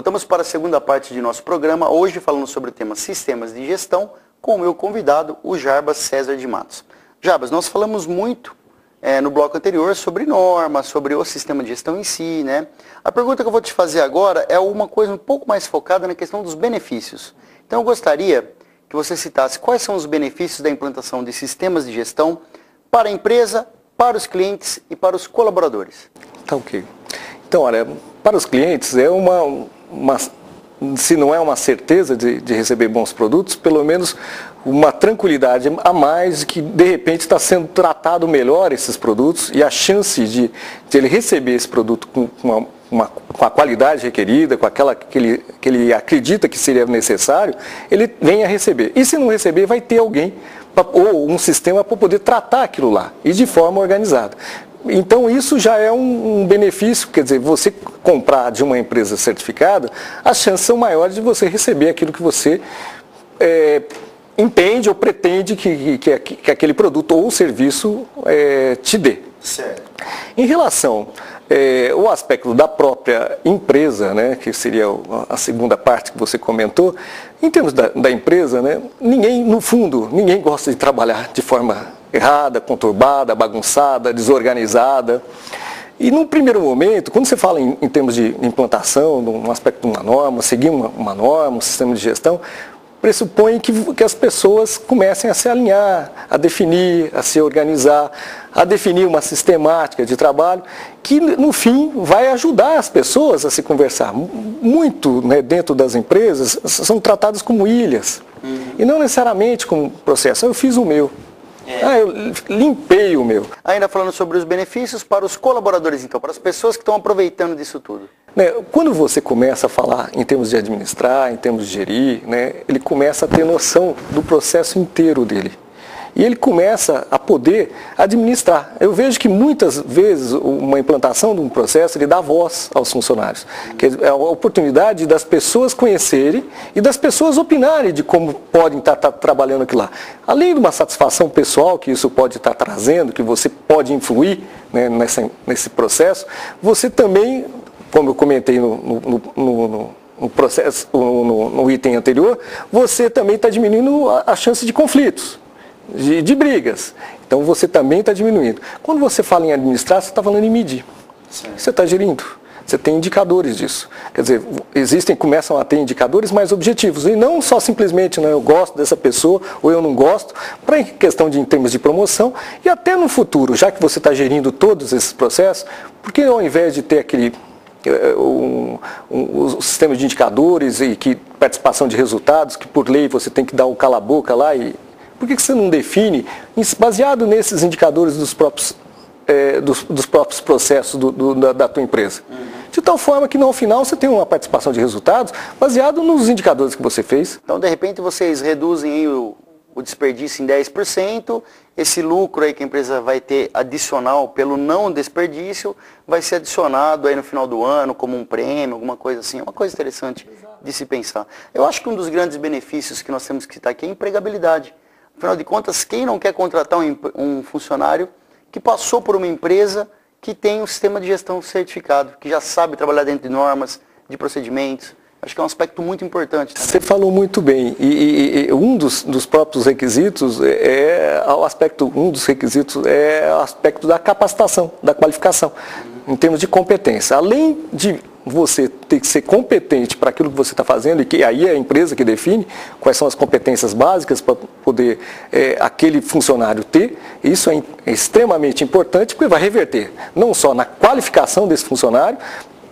Voltamos para a segunda parte de nosso programa, hoje falando sobre o tema Sistemas de Gestão, com o meu convidado, o Jarbas César de Matos. Jarbas, nós falamos muito no bloco anterior sobre normas, sobre o sistema de gestão em si, né? A pergunta que eu vou te fazer agora é uma coisa um pouco mais focada na questão dos benefícios. Então eu gostaria que você citasse quais são os benefícios da implantação de sistemas de gestão para a empresa, para os clientes e para os colaboradores. Tá ok. Então, olha, para os clientes é se não é uma certeza de receber bons produtos, pelo menos uma tranquilidade a mais que de repente está sendo tratado melhor esses produtos e a chance de ele receber esse produto com a qualidade requerida, com aquela que ele acredita que seria necessário, ele venha receber. E se não receber, vai ter alguém ou um sistema para poder tratar aquilo lá e de forma organizada. Então isso já é um benefício, quer dizer, você comprar de uma empresa certificada, as chances são maiores de você receber aquilo que você entende ou pretende que aquele produto ou serviço te dê. Certo. Em relação ao aspecto da própria empresa, né, que seria a segunda parte que você comentou, em termos da empresa, né, no fundo, ninguém gosta de trabalhar de forma errada, conturbada, bagunçada, desorganizada. E num primeiro momento, quando você fala em termos de implantação, num aspecto de uma norma, seguir uma norma, um sistema de gestão, pressupõe que as pessoas comecem a se alinhar, a definir, a se organizar, a definir uma sistemática de trabalho que, no fim, vai ajudar as pessoas a se conversar. Muito, né, dentro das empresas são tratadas como ilhas, e não necessariamente como processo. Eu fiz o meu. Eu limpei o meu. Ainda falando sobre os benefícios para os colaboradores, então, para as pessoas que estão aproveitando disso tudo. Quando você começa a falar em termos de administrar, em termos de gerir, né, ele começa a ter noção do processo inteiro dele. E ele começa a poder administrar. Eu vejo que muitas vezes uma implantação de um processo ele dá voz aos funcionários. Que é a oportunidade das pessoas conhecerem e das pessoas opinarem de como podem estar trabalhando aquilo lá. Além de uma satisfação pessoal que isso pode estar trazendo, que você pode influir, né, nesse processo, você também, como eu comentei no processo, no item anterior, você também está diminuindo a chance de conflitos. De brigas. Então você também está diminuindo. Quando você fala em administrar, você está falando em medir. Sim. Você está gerindo. Você tem indicadores disso. Quer dizer, começam a ter indicadores mais objetivos. E não só simplesmente, né, eu gosto dessa pessoa ou eu não gosto, para em questão em termos de promoção. E até no futuro, já que você está gerindo todos esses processos, por que ao invés de ter aquele o sistema de indicadores e participação de resultados, que por lei você tem que dar o cala-boca lá por que você não define, baseado nesses indicadores dos próprios processos da tua empresa? De tal forma que no final você tem uma participação de resultados baseado nos indicadores que você fez. Então, de repente, vocês reduzem aí o desperdício em 10%, esse lucro aí que a empresa vai ter adicional pelo não desperdício, vai ser adicionado aí no final do ano como um prêmio, alguma coisa assim. É uma coisa interessante de se pensar. Eu acho que um dos grandes benefícios que nós temos que citar aqui é a empregabilidade. Afinal de contas, quem não quer contratar um funcionário que passou por uma empresa que tem um sistema de gestão certificado, que já sabe trabalhar dentro de normas, de procedimentos? Acho que é um aspecto muito importante também. Você falou muito bem. E um dos próprios requisitos um dos requisitos é o aspecto da capacitação, da qualificação, em termos de competência. Além de você ter que ser competente para aquilo que você está fazendo, e que aí é a empresa que define quais são as competências básicas para poder aquele funcionário ter, isso é extremamente importante, porque vai reverter não só na qualificação desse funcionário,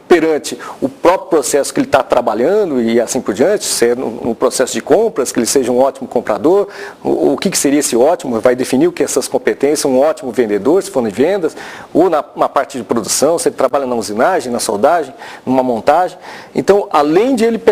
perante o próprio processo que ele está trabalhando e assim por diante, se é no processo de compras, que ele seja um ótimo comprador, o que seria esse ótimo, vai definir o que é essas competências, um ótimo vendedor, se for em vendas, ou na parte de produção, se ele trabalha na usinagem, na soldagem, numa montagem. Então, além de ele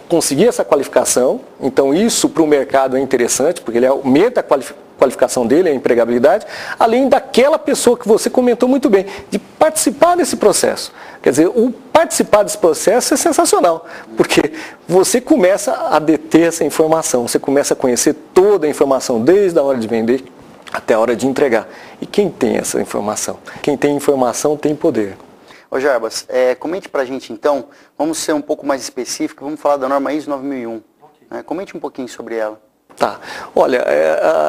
conseguir essa qualificação, então isso para o mercado é interessante, porque ele aumenta a qualificação dele, a empregabilidade, além daquela pessoa que você comentou muito bem, de participar desse processo. Quer dizer, o participar desse processo é sensacional, porque você começa a deter essa informação, você começa a conhecer toda a informação, desde a hora de vender até a hora de entregar. E quem tem essa informação? Quem tem informação tem poder. Ô Jarbas, comente pra gente então, vamos ser um pouco mais específico, vamos falar da norma ISO 9001. Comente um pouquinho sobre ela. Tá. Olha,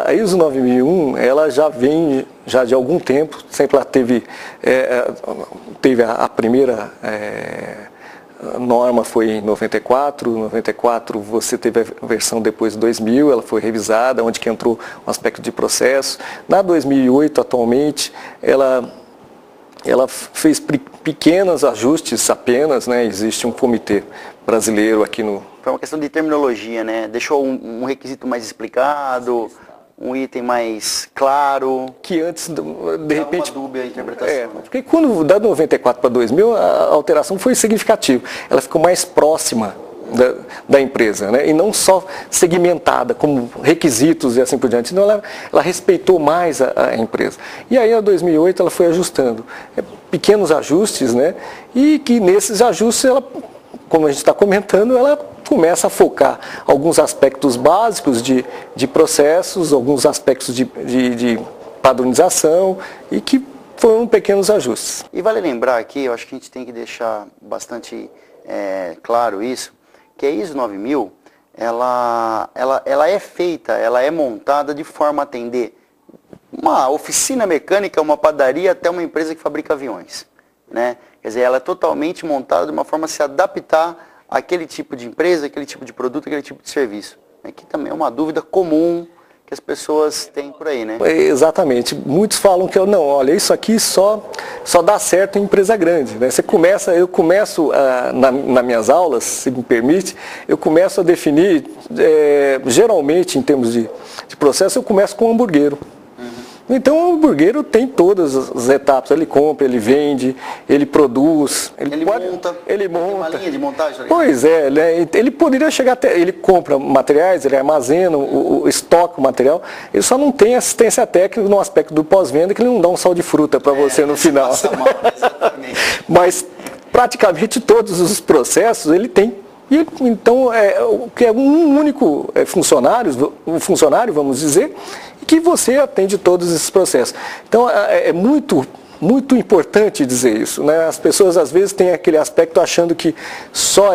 a ISO 9001, ela já vem já de algum tempo, sempre ela teve a primeira norma foi em 94 você teve a versão depois de 2000, ela foi revisada, onde que entrou um aspecto de processo. Na 2008, atualmente, ela fez pequenos ajustes apenas, né? Existe um comitê brasileiro aqui no... Foi uma questão de terminologia, né? Deixou um requisito mais explicado, um item mais claro. Que antes, de repente... uma dúbia interpretação. Porque quando, da 94 para 2000, a alteração foi significativa. Ela ficou mais próxima da empresa, né? E não só segmentada como requisitos e assim por diante, senão ela respeitou mais a empresa. E aí a 2008 ela foi ajustando pequenos ajustes, né? E que nesses ajustes ela, como a gente está comentando, ela começa a focar alguns aspectos básicos de processos, alguns aspectos de padronização e que foram pequenos ajustes. E vale lembrar aqui, eu acho que a gente tem que deixar bastante claro isso, que a ISO 9000, ela é feita, ela é montada de forma a atender uma oficina mecânica, uma padaria, até uma empresa que fabrica aviões, né? Quer dizer, ela é totalmente montada de uma forma a se adaptar àquele tipo de empresa, aquele tipo de produto, aquele tipo de serviço. Que também é uma dúvida comum que as pessoas têm por aí, né? Exatamente. Muitos falam que não, olha, isso aqui só dá certo em empresa grande, né? Eu começo, nas minhas aulas, se me permite, eu começo a definir, geralmente em termos de processo, eu começo com o hamburguero. Então o hamburguero tem todas as etapas, ele compra, ele vende, ele produz, ele monta. Tem uma linha de montagem. Pois é, ele poderia chegar até, ele compra materiais, ele armazena, o estoca o material, ele só não tem assistência técnica no aspecto do pós-venda, que ele não dá um sal de fruta para você no final. Mal, exatamente. Mas praticamente todos os processos ele tem. E, então, o que é um único funcionário, vamos dizer, que você atende todos esses processos. Então, é muito importante dizer isso, né? As pessoas, às vezes, têm aquele aspecto achando que só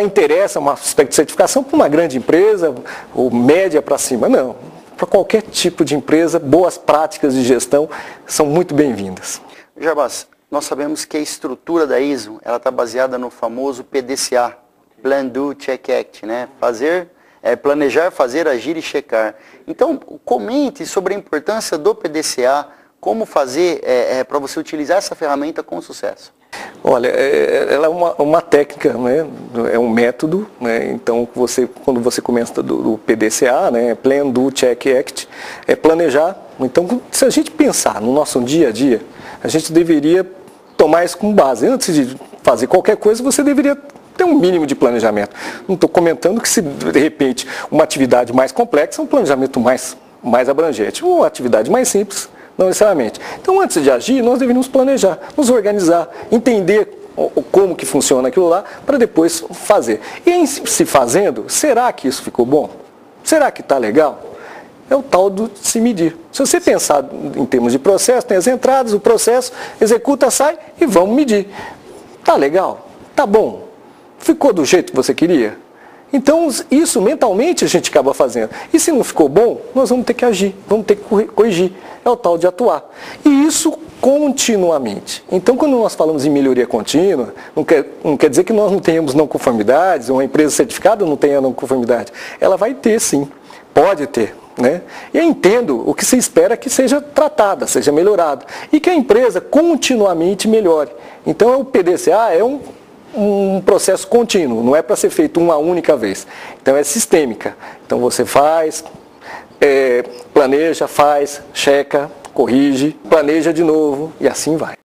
interessa um aspecto de certificação para uma grande empresa, ou média para cima. Não. Para qualquer tipo de empresa, boas práticas de gestão são muito bem-vindas. Jarbas, nós sabemos que a estrutura da ISO está baseada no famoso PDCA, Plan, Do, Check, Act, né? Planejar, fazer, agir e checar. Então, comente sobre a importância do PDCA, como fazer para você utilizar essa ferramenta com sucesso. Olha, ela é uma técnica, né? É um método, né? Então, quando você começa do PDCA, né? Plan, Do, Check, Act, é planejar. Então, se a gente pensar no nosso dia a dia, a gente deveria tomar isso como base. Antes de fazer qualquer coisa, você deveria ter um mínimo de planejamento. Não estou comentando que se, de repente, uma atividade mais complexa, um planejamento mais abrangente. Uma atividade mais simples, não necessariamente. Então, antes de agir, nós deveríamos planejar, nos organizar, entender como que funciona aquilo lá, para depois fazer. E em se fazendo, será que isso ficou bom? Será que está legal? É o tal do se medir. Se você pensar em termos de processo, tem as entradas, o processo, executa, sai e vamos medir. Tá legal? Tá bom? Ficou do jeito que você queria? Então, isso mentalmente a gente acaba fazendo. E se não ficou bom, nós vamos ter que agir, vamos ter que corrigir. É o tal de atuar. E isso continuamente. Então, quando nós falamos em melhoria contínua, não quer dizer que nós não tenhamos não conformidades, uma empresa certificada não tenha não conformidade. Ela vai ter, sim. Pode ter. Né? E eu entendo o que se espera que seja tratada, seja melhorada. E que a empresa continuamente melhore. Então, o PDCA é um processo contínuo, não é para ser feito uma única vez. Então, é sistêmica. Então, você faz, planeja, faz, checa, corrige, planeja de novo e assim vai.